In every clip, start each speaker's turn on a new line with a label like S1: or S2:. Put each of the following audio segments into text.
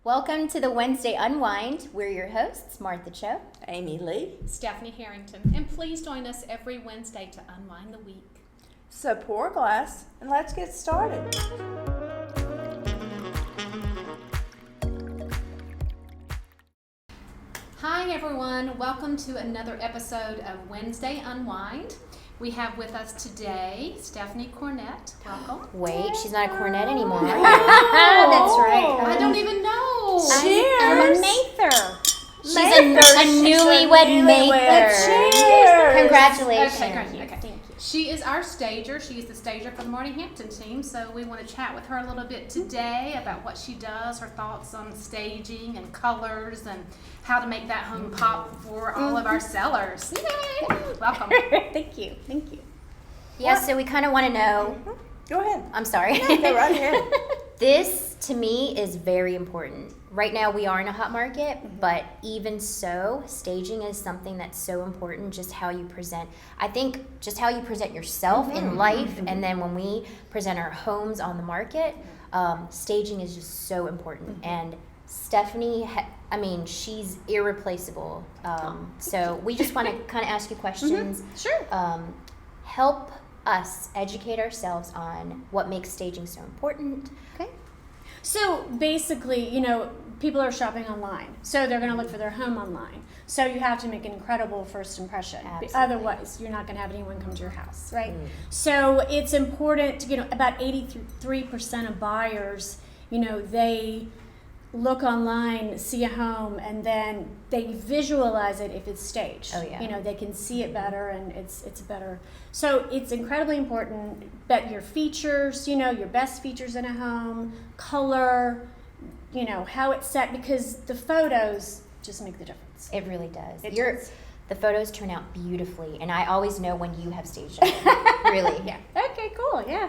S1: Welcome to the Wednesday Unwind. We're your hosts, Martha Cho,
S2: Amy Lee,
S3: Stephanie Harrington, and please join us every Wednesday to unwind the week.
S2: So pour a glass and let's get started.
S3: Hi everyone, welcome to another episode of Wednesday Unwind. We have with us today Stephanie Cornette. Welcome.
S1: Wait, she's not a cornet anymore.
S3: Oh,
S1: That's right.
S3: I don't even know.
S1: I'm a Mather. She's a
S2: Mather.
S1: newlywed Mather.
S2: Cheers.
S1: Congratulations.
S3: Okay, great. Okay.
S1: Thank you.
S3: She is our stager. She is the stager for the Marti Hampton team, so we want to chat with her a little bit today about what she does, her thoughts on staging and colors, and how to make that home pop for all of our sellers. Yay! Welcome.
S1: Thank you. Yeah, so we kind of want to know.
S2: Go ahead.
S1: I'm sorry.
S2: No, go right ahead.
S1: This, to me, is very important. Right now, we are in a hot market, but even so, staging is something that's so important, just how you present. I think just how you present yourself in life, and then when we present our homes on the market, staging is just so important. And Stephanie, she's irreplaceable. So we just want to kind of ask you questions.
S3: Sure.
S1: Help us educate ourselves on what makes staging so important.
S4: Okay. So basically, people are shopping online. So they're going to look for their home online. So you have to make an incredible first impression.
S1: Absolutely.
S4: Otherwise, you're not going to have anyone come to your house, right? So it's important, about 83% of buyers, they look online, see a home, and then they visualize it if it's staged.
S1: Oh, yeah.
S4: They can see it better, and it's better. So it's incredibly important that your features, your best features in a home, color, how it's set, because the photos just make the difference.
S1: It really does.
S4: It does.
S1: The photos turn out beautifully, and I always know when you have staged them. Really.
S4: Yeah. Okay, cool. Yeah.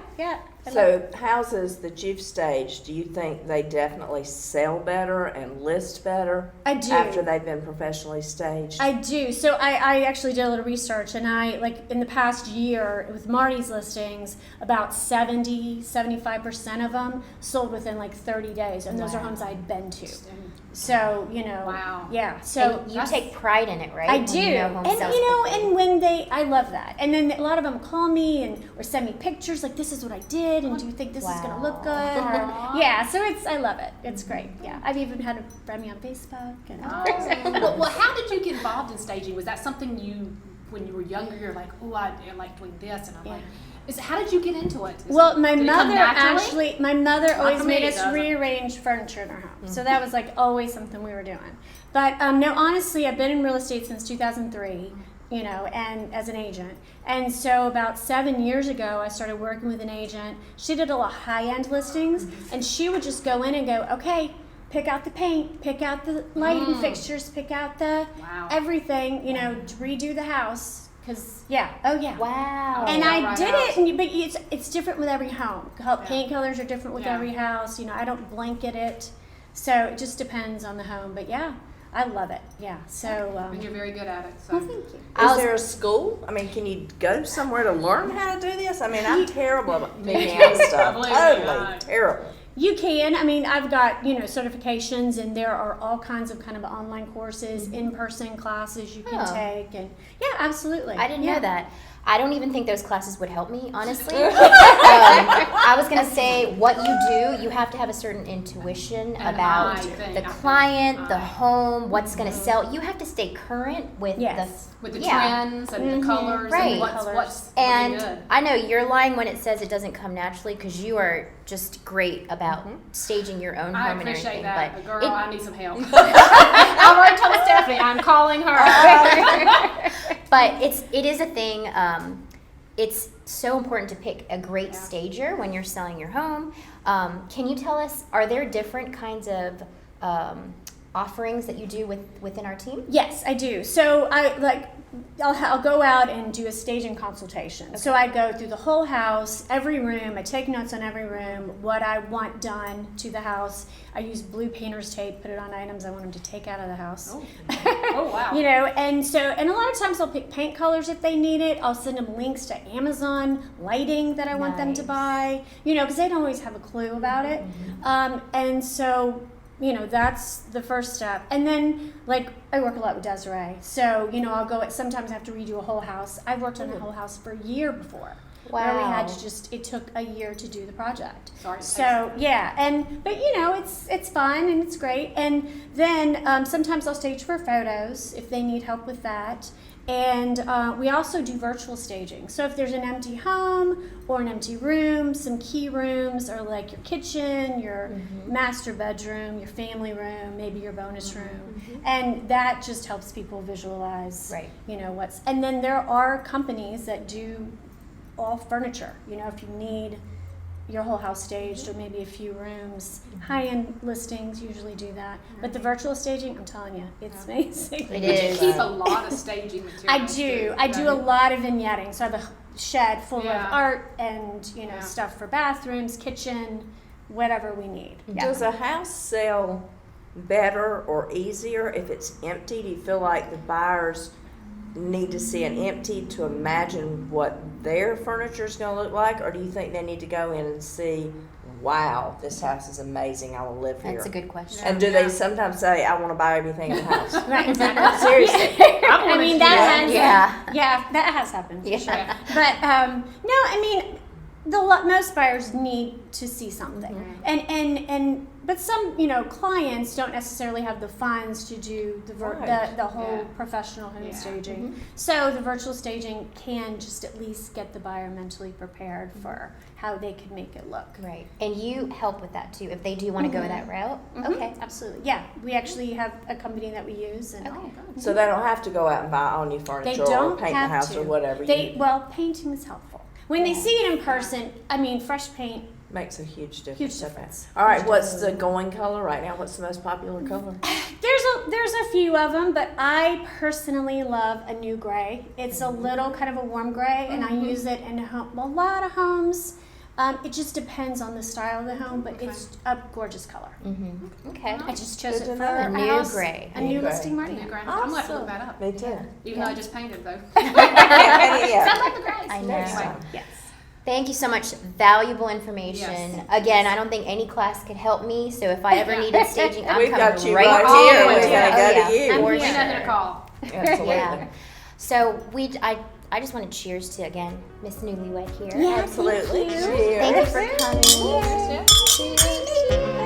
S2: So houses that you've staged, do you think they definitely sell better and list better
S4: I do.
S2: after they've been professionally staged?
S4: I do. So I actually did a little research, and in the past year with Marti's listings, about 75% of them sold within 30 days, and those are homes I'd been to. So,
S3: Wow.
S4: Yeah. So
S1: And you take pride in it, right?
S4: I
S1: When
S4: do.
S1: you know home
S4: And
S1: sells quickly.
S4: and when I love that. And then a lot of them call me or send me pictures like, this is what I did, and do you think this is going to look good?
S3: Aw.
S4: Yeah, so I love it. It's great. Yeah. I've even had a friend me on Facebook. And
S3: Well, how did you get involved in staging? Was that something when you were younger, you're like, oh, I like doing this, and I'm like, how did you get into it?
S4: Well, my
S3: did it come
S4: mother
S3: naturally?
S4: always
S3: for
S4: made
S3: me,
S4: us
S3: it doesn't.
S4: rearrange furniture in our home. So that was always something we were doing. But no, honestly, I've been in real estate since 2003, and as an agent. And so about 7 years ago, I started working with an agent. She did a lot of high-end listings, and she would just go in and go, okay, pick out the paint, pick out the lighting fixtures, pick out the everything, redo the house.
S1: Wow.
S4: And
S3: yeah,
S4: I
S3: right
S4: did
S3: house.
S4: it, but it's different with every home. Paint colors are different with every house. I don't blanket it, so it just depends on the home. But yeah, I love it. Yeah, so.
S3: And you're very good at it. So.
S4: Well, thank you.
S2: Is there a school? Can you go somewhere to learn how to do this? I'm terrible at picking out stuff.
S3: Believe me,
S2: Totally terrible.
S4: You can. I've got certifications, and there are all kinds of kind of online courses, in-person classes you can take, and yeah, absolutely.
S1: I didn't know that. I don't even think those classes would help me, honestly. I was going to say, what you do, you have to have a certain intuition about the client, the home, what's going to sell. You have to stay current with
S3: with the trends and the colors and what's
S1: and
S3: really good.
S1: I know you're lying when it says it doesn't come naturally, because you are just great about staging your own
S3: I
S1: home and
S3: appreciate
S1: everything.
S3: that.
S1: But
S3: Girl, I need some help. I've already told Stephanie I'm calling her.
S1: But it is a thing. It's so important to pick a great stager when you're selling your home. Can you tell us, are there different kinds of offerings that you do within our team?
S4: Yes, I do. So I'll go out and do a staging consultation. Okay. So I go through the whole house, every room. I take notes on every room, what I want done to the house. I use blue painter's tape, put it on items I want them to take out of the house.
S3: Oh wow.
S4: And a lot of times I'll pick paint colors if they need it. I'll send them links to Amazon lighting that I want them to buy, because they don't always have a clue about it. And so that's the first step. And then, like, I work a lot with Desiree. So, I'll go, sometimes I have to redo a whole house. I've worked on a whole house for a year before. Where we had to it took a year to do the project.
S3: Sorry.
S4: So, yeah. But it's fun and it's great. And then sometimes I'll stage for photos if they need help with that. And we also do virtual staging. So if there's an empty home or an empty room, some key rooms, or like your kitchen, your master bedroom, your family room, maybe your bonus room, and that just helps people visualize, what's. And then there are companies that do all furniture. If you need your whole house staged or maybe a few rooms. High-end listings usually do that. But the virtual staging, I'm telling you, it's amazing.
S3: But you keep a lot of staging materials.
S4: I do a lot of vignetting. So I have a shed full of art and, stuff for bathrooms, kitchen, whatever we need.
S2: Does a house sell better or easier if it's empty? Do you feel like the buyers need to see an empty to imagine what their furniture is going to look like, or do you think they need to go in and see, wow, this house is amazing, I will live here?
S1: That's a good question.
S2: And do they sometimes say, I want to buy everything in the house?
S4: Right, exactly.
S2: Seriously.
S4: that has happened.
S1: Yeah.
S4: Sure. But no, most buyers need to see something, but some clients don't necessarily have the funds to do the whole professional home staging. So the virtual staging can just at least get the buyer mentally prepared for how they could make it look.
S1: Right, and you help with that too if they do want to go that route. Okay,
S4: absolutely. Yeah, we actually have a company that we use, and
S2: So they don't have to go out and buy all new furniture or paint the house or whatever.
S4: Painting is helpful. When they see it in person, fresh paint
S2: makes a huge difference.
S4: Huge difference.
S2: All right, what's the going color right now? What's the most popular color?
S4: There's a few of them, but I personally love a new gray. It's a little kind of a warm gray, and I use it in a lot of homes. It just depends on the style of the home, but it's a gorgeous color.
S1: Okay.
S4: I just chose it for
S1: A new gray.
S4: A new listing, Marti.
S3: I'm going to have to look that up.
S2: Me too.
S3: Even though I just painted, though.
S2: Yeah.
S3: Sounds like the grays.
S1: I know.
S3: Anyway.
S4: Yes.
S1: Thank you so much. Valuable information.
S3: Yes.
S1: Again, I don't think any class could help me, so if I ever needed staging, I'm
S2: We've
S1: coming
S2: got you
S1: right
S2: right
S1: to
S2: here.
S1: you.
S2: We're gonna go to you.
S1: For
S3: We know
S1: sure.
S3: who to call.
S2: Absolutely.
S1: Yeah. So I just want to cheers to, again, Miss Newlywed here.
S4: Yeah,
S2: Absolutely.
S4: thank you.
S1: Thank you for coming.
S4: Cheers.